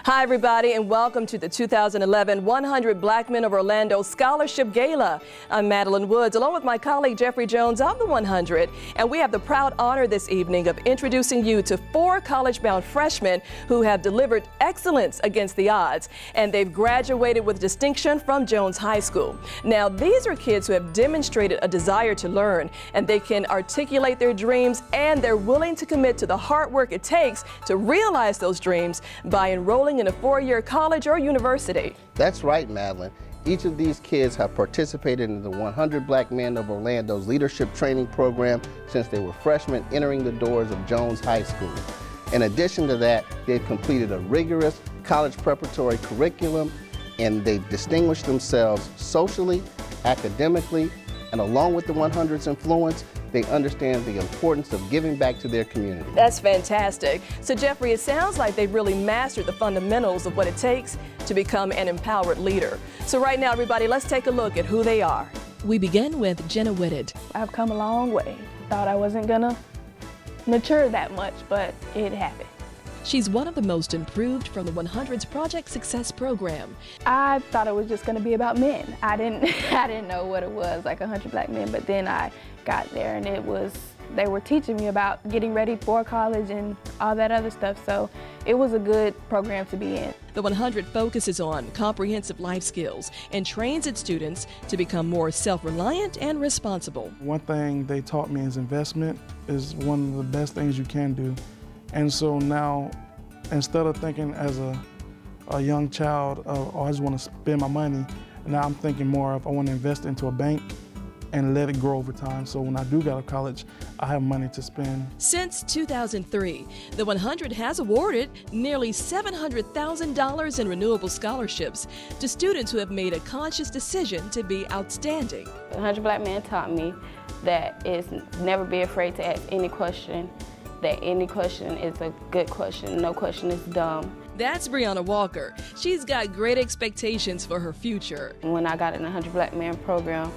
Hi, everybody, and welcome to the 2011 100 Black Men of Orlando Scholarship Gala. I'm Madeline Woods, along with my colleague Jeffrey Jones of the 100, and we have the proud honor this evening of introducing you to 4 college-bound freshmen who have delivered excellence against the odds, and they've graduated with distinction from Jones High School. Now, these are kids who have demonstrated a desire to learn, and they can articulate their dreams, and they're willing to commit to the hard work it takes to realize those dreams by enrolling in a 4-year college or university. That's right, Madeline. Each of these kids have participated in the 100 Black Men of Orlando's leadership training program since they were freshmen entering the doors of Jones High School. In addition to that, they've completed a rigorous college preparatory curriculum, and they've distinguished themselves socially, academically, and along with the 100's influence, they understand the importance of giving back to their community. That's fantastic. So Jeffrey, it sounds like they've really mastered the fundamentals of what it takes to become an empowered leader. So right now, everybody, let's take a look at who they are. We begin with Jenna Whitted. I've come a long way. Thought I wasn't gonna mature that much, but it happened. She's one of the most improved from the 100's Project Success program. I thought it was just gonna be about men. I didn't know what it was, like 100 black men, but then I got there and they were teaching me about getting ready for college and all that other stuff, so it was a good program to be in. The 100 focuses on comprehensive life skills and trains its students to become more self-reliant and responsible. One thing they taught me is investment is one of the best things you can do. And so now, instead of thinking as a young child, oh, I just want to spend my money, now I'm thinking more of I want to invest into a bank and let it grow over time. So when I do go to college, I have money to spend. Since 2003, the 100 has awarded nearly $700,000 in renewable scholarships to students who have made a conscious decision to be outstanding. 100 Black Men taught me that it's never be afraid to ask any question, that any question is a good question, no question is dumb. That's Brianna Walker. She's got great expectations for her future. When I got in the 100 Black Men program,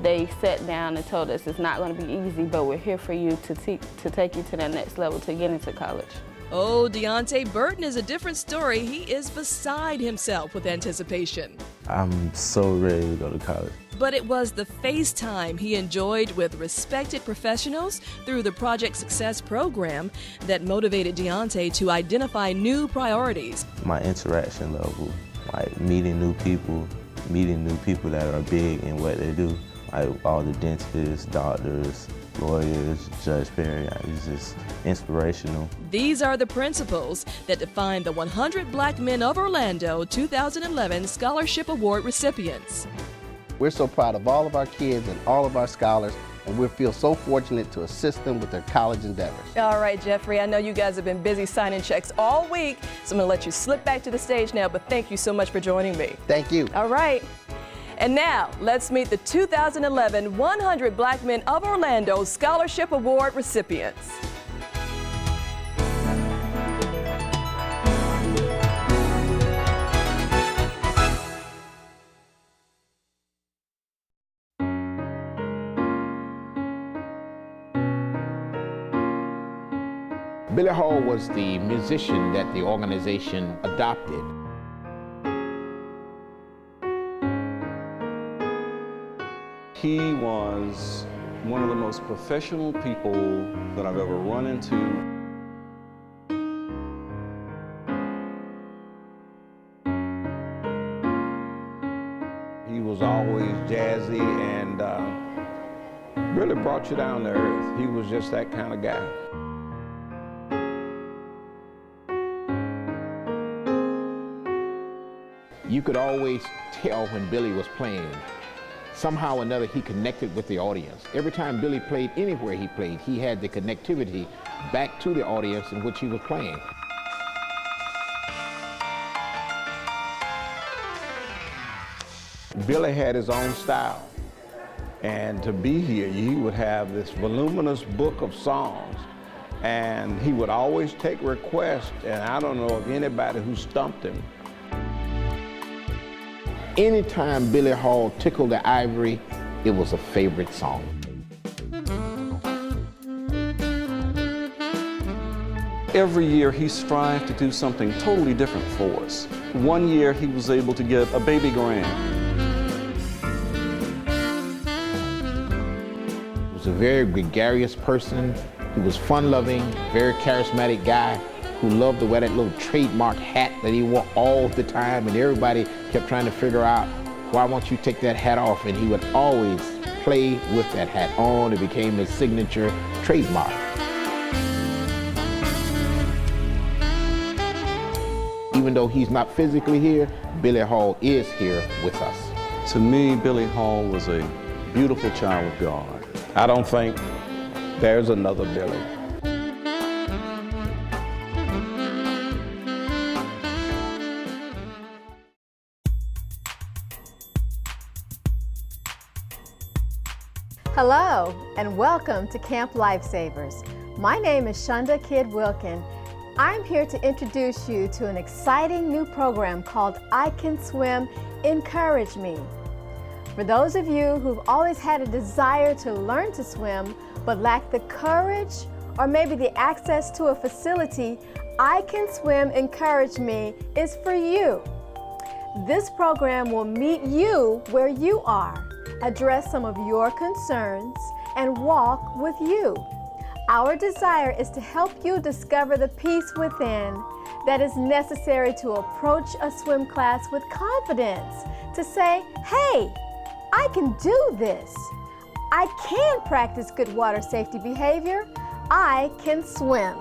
they sat down and told us it's not going to be easy, but we're here for you to take you to that next level, to get into college. Oh, Deontay Burton is a different story. He is beside himself with anticipation. I'm so ready to go to college. But it was the FaceTime he enjoyed with respected professionals through the Project Success program that motivated Deontay to identify new priorities. My interaction level, like meeting new people that are big in what they do, like all the dentists, doctors, lawyers, Judge Perry, it's just inspirational. These are the principles that define the 100 Black Men of Orlando 2011 Scholarship Award recipients. We're so proud of all of our kids and all of our scholars, and we feel so fortunate to assist them with their college endeavors. All right, Jeffrey, I know you guys have been busy signing checks all week, so I'm going to let you slip back to the stage now, but thank you so much for joining me. Thank you. All right. And now, let's meet the 2011 100 Black Men of Orlando Scholarship Award recipients. Billy Hall was the musician that the organization adopted. He was one of the most professional people that I've ever run into. He was always jazzy and really brought you down to earth. He was just that kind of guy. You could always tell when Billy was playing. Somehow or another, he connected with the audience. Every time Billy played anywhere he played, he had the connectivity back to the audience in which he was playing. Billy had his own style. And to be here, he would have this voluminous book of songs. And he would always take requests, and I don't know of anybody who stumped him. Anytime Billy Hall tickled the ivory, it was a favorite song. Every year he strived to do something totally different for us. One year he was able to get a baby grand. He was a very gregarious person. He was fun-loving, very charismatic guy who loved to wear that little trademark hat that he wore all the time, and everybody kept trying to figure out, why won't you take that hat off? And he would always play with that hat on. It became his signature trademark. Even though he's not physically here, Billy Hall is here with us. To me, Billy Hall was a beautiful child of God. I don't think there's another Billy. Hello, and welcome to Camp Lifesavers. My name is Shonda Kidd Wilkin. I'm here to introduce you to an exciting new program called I Can Swim, Encourage Me. For those of you who've always had a desire to learn to swim, but lack the courage or maybe the access to a facility, I Can Swim, Encourage Me is for you. This program will meet you where you are, address some of your concerns, and walk with you. Our desire is to help you discover the peace within that is necessary to approach a swim class with confidence, to say, hey, I can do this. I can practice good water safety behavior. I can swim.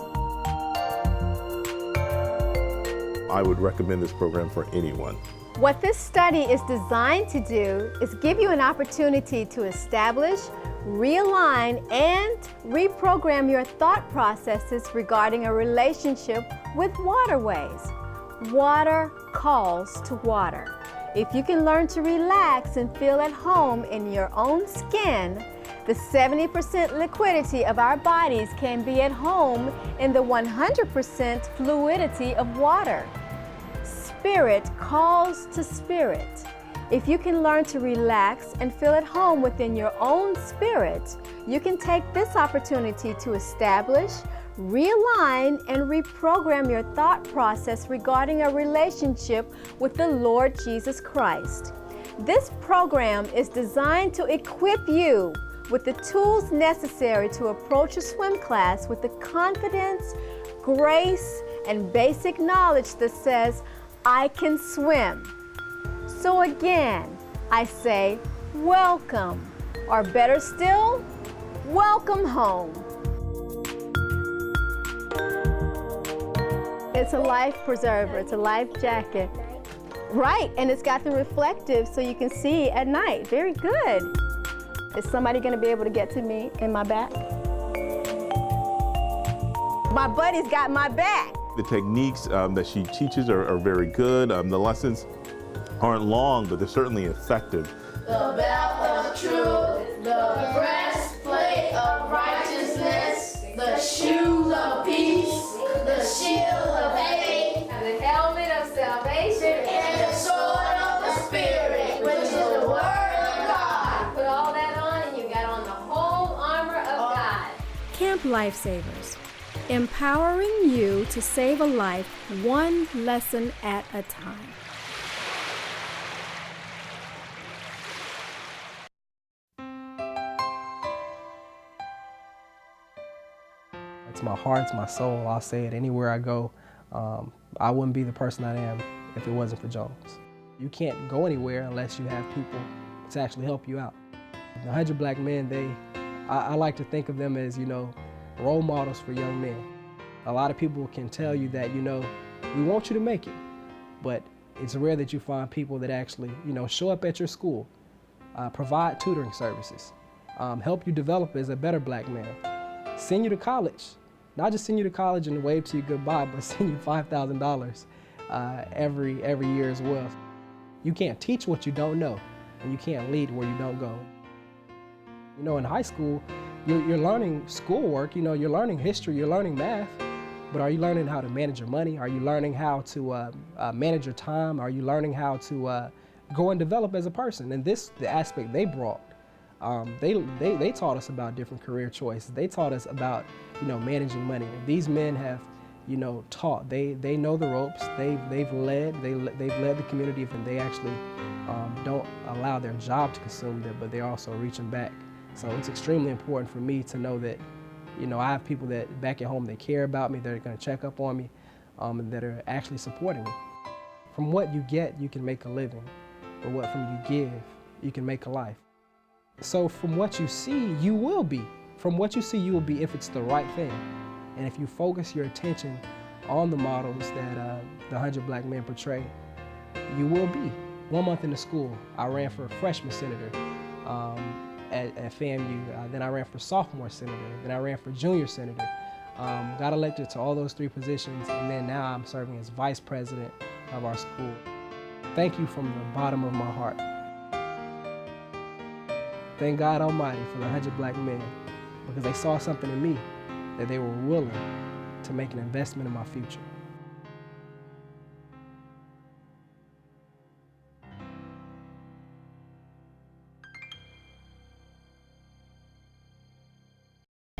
I would recommend this program for anyone. What this study is designed to do is give you an opportunity to establish, realign, and reprogram your thought processes regarding a relationship with waterways. Water calls to water. If you can learn to relax and feel at home in your own skin, the 70% liquidity of our bodies can be at home in the 100% fluidity of water. Spirit calls to spirit. If you can learn to relax and feel at home within your own spirit, you can take this opportunity to establish, realign, and reprogram your thought process regarding a relationship with the Lord Jesus Christ. This program is designed to equip you with the tools necessary to approach a swim class with the confidence, grace, and basic knowledge that says, I can swim. So again, I say, welcome, or better still, welcome home. It's a life preserver, it's a life jacket. Right, and it's got the reflective so you can see at night. Very good. Is somebody gonna be able to get to me in my back? My buddy's got my back. The techniques that she teaches are very good. The lessons aren't long, but they're certainly effective. The belt of truth, the breastplate of righteousness, the shoes of peace, the shield of faith, the helmet of salvation, and the sword of the Spirit, which is the word of God. Put all that on and you got on the whole armor of God. Camp Lifesavers, empowering you to save a life one lesson at a time. It's my heart, it's my soul. I'll say it anywhere I go. I wouldn't be the person I am if it wasn't for Jones. You can't go anywhere unless you have people to actually help you out. The 100 Black Men, I like to think of them as, role models for young men. A lot of people can tell you that, we want you to make it, but it's rare that you find people that actually, show up at your school, provide tutoring services, help you develop as a better black man, send you to college. Not just send you to college and wave to you goodbye, but send you $5,000 every year as well. You can't teach what you don't know, and you can't lead where you don't go. In high school, you're learning schoolwork, you're learning history, you're learning math, but are you learning how to manage your money? Are you learning how to manage your time? Are you learning how to go and develop as a person? And this, the aspect they brought, they taught us about different career choices. They taught us about, managing money. These men have taught. They know the ropes. They've led the community, and they actually don't allow their job to consume them, but they're also reaching back. So it's extremely important for me to know that, I have people that back at home that care about me, that are going to check up on me, and that are actually supporting me. From what you get, you can make a living, but what from you give, you can make a life. So from what you see, you will be. From what you see, you will be if it's the right thing. And if you focus your attention on the models that the 100 Black Men portray, you will be. 1 month into school, I ran for freshman senator at FAMU. Then I ran for sophomore senator. Then I ran for junior senator. Got elected to all those 3 positions, and then now I'm serving as vice president of our school. Thank you from the bottom of my heart. Thank God Almighty for the 100 Black Men, because they saw something in me that they were willing to make an investment in my future.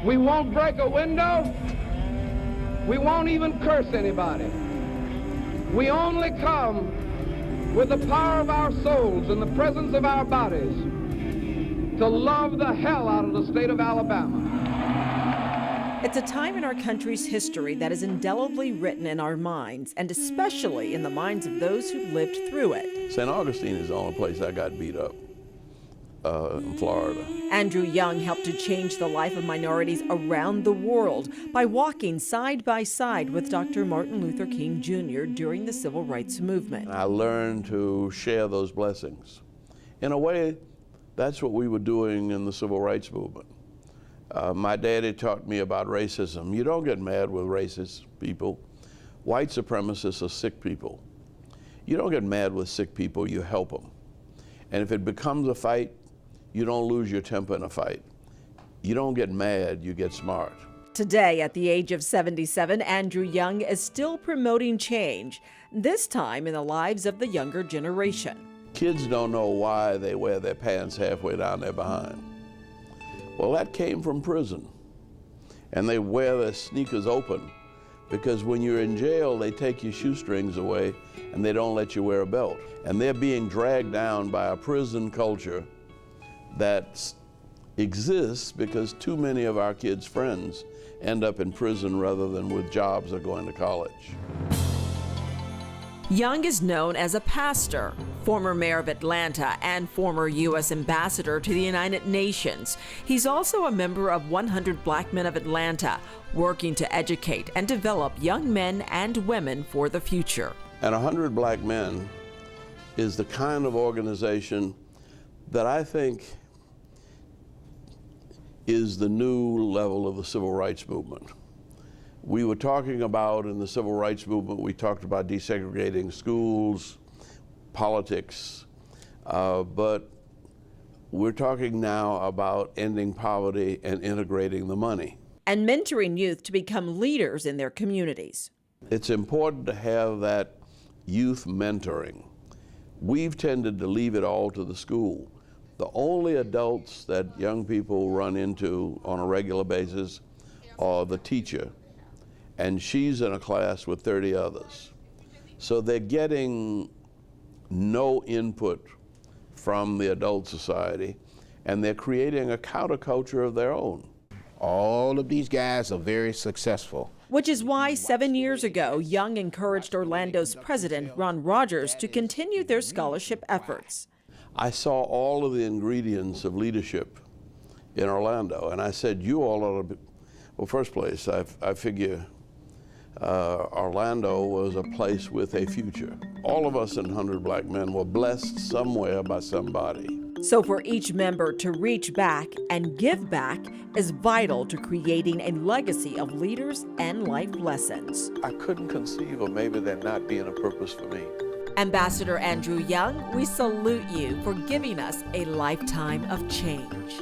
We won't break a window. We won't even curse anybody. We only come with the power of our souls and the presence of our bodies to love the hell out of the state of Alabama. It's a time in our country's history that is indelibly written in our minds, and especially in the minds of those who lived through it. St. Augustine is the only place I got beat up in Florida. Andrew Young helped to change the life of minorities around the world by walking side by side with Dr. Martin Luther King Jr. during the Civil Rights Movement. I learned to share those blessings. In a way, that's what we were doing in the Civil Rights Movement. My daddy taught me about racism. You don't get mad with racist people. White supremacists are sick people. You don't get mad with sick people, you help them. And if it becomes a fight, you don't lose your temper in a fight. You don't get mad, you get smart. Today, at the age of 77, Andrew Young is still promoting change, this time in the lives of the younger generation. Kids don't know why they wear their pants halfway down their behind. Well, that came from prison. And they wear their sneakers open because when you're in jail, they take your shoestrings away and they don't let you wear a belt. And they're being dragged down by a prison culture that exists because too many of our kids' friends end up in prison rather than with jobs or going to college. Young is known as a pastor, former mayor of Atlanta, and former U.S. ambassador to the United Nations. He's also a member of 100 Black Men of Atlanta, working to educate and develop young men and women for the future. And 100 Black Men is the kind of organization that I think is the new level of the civil rights movement. We were talking about in the civil rights movement, we talked about desegregating schools, politics, but we're talking now about ending poverty and integrating the money. And mentoring youth to become leaders in their communities. It's important to have that youth mentoring. We've tended to leave it all to the school. The only adults that young people run into on a regular basis are the teacher, and she's in a class with 30 others. So they're getting no input from the adult society, and they're creating a counterculture of their own. All of these guys are very successful. Which is why 7 years ago, Young encouraged Orlando's president, Ron Rogers, to continue their scholarship efforts. I saw all of the ingredients of leadership in Orlando, and I said, you all ought to be, well, first place, I figure Orlando was a place with a future. All of us in 100 Black Men were blessed somewhere by somebody. So for each member to reach back and give back is vital to creating a legacy of leaders and life lessons. I couldn't conceive of maybe there not being a purpose for me. Ambassador Andrew Young, we salute you for giving us a lifetime of change.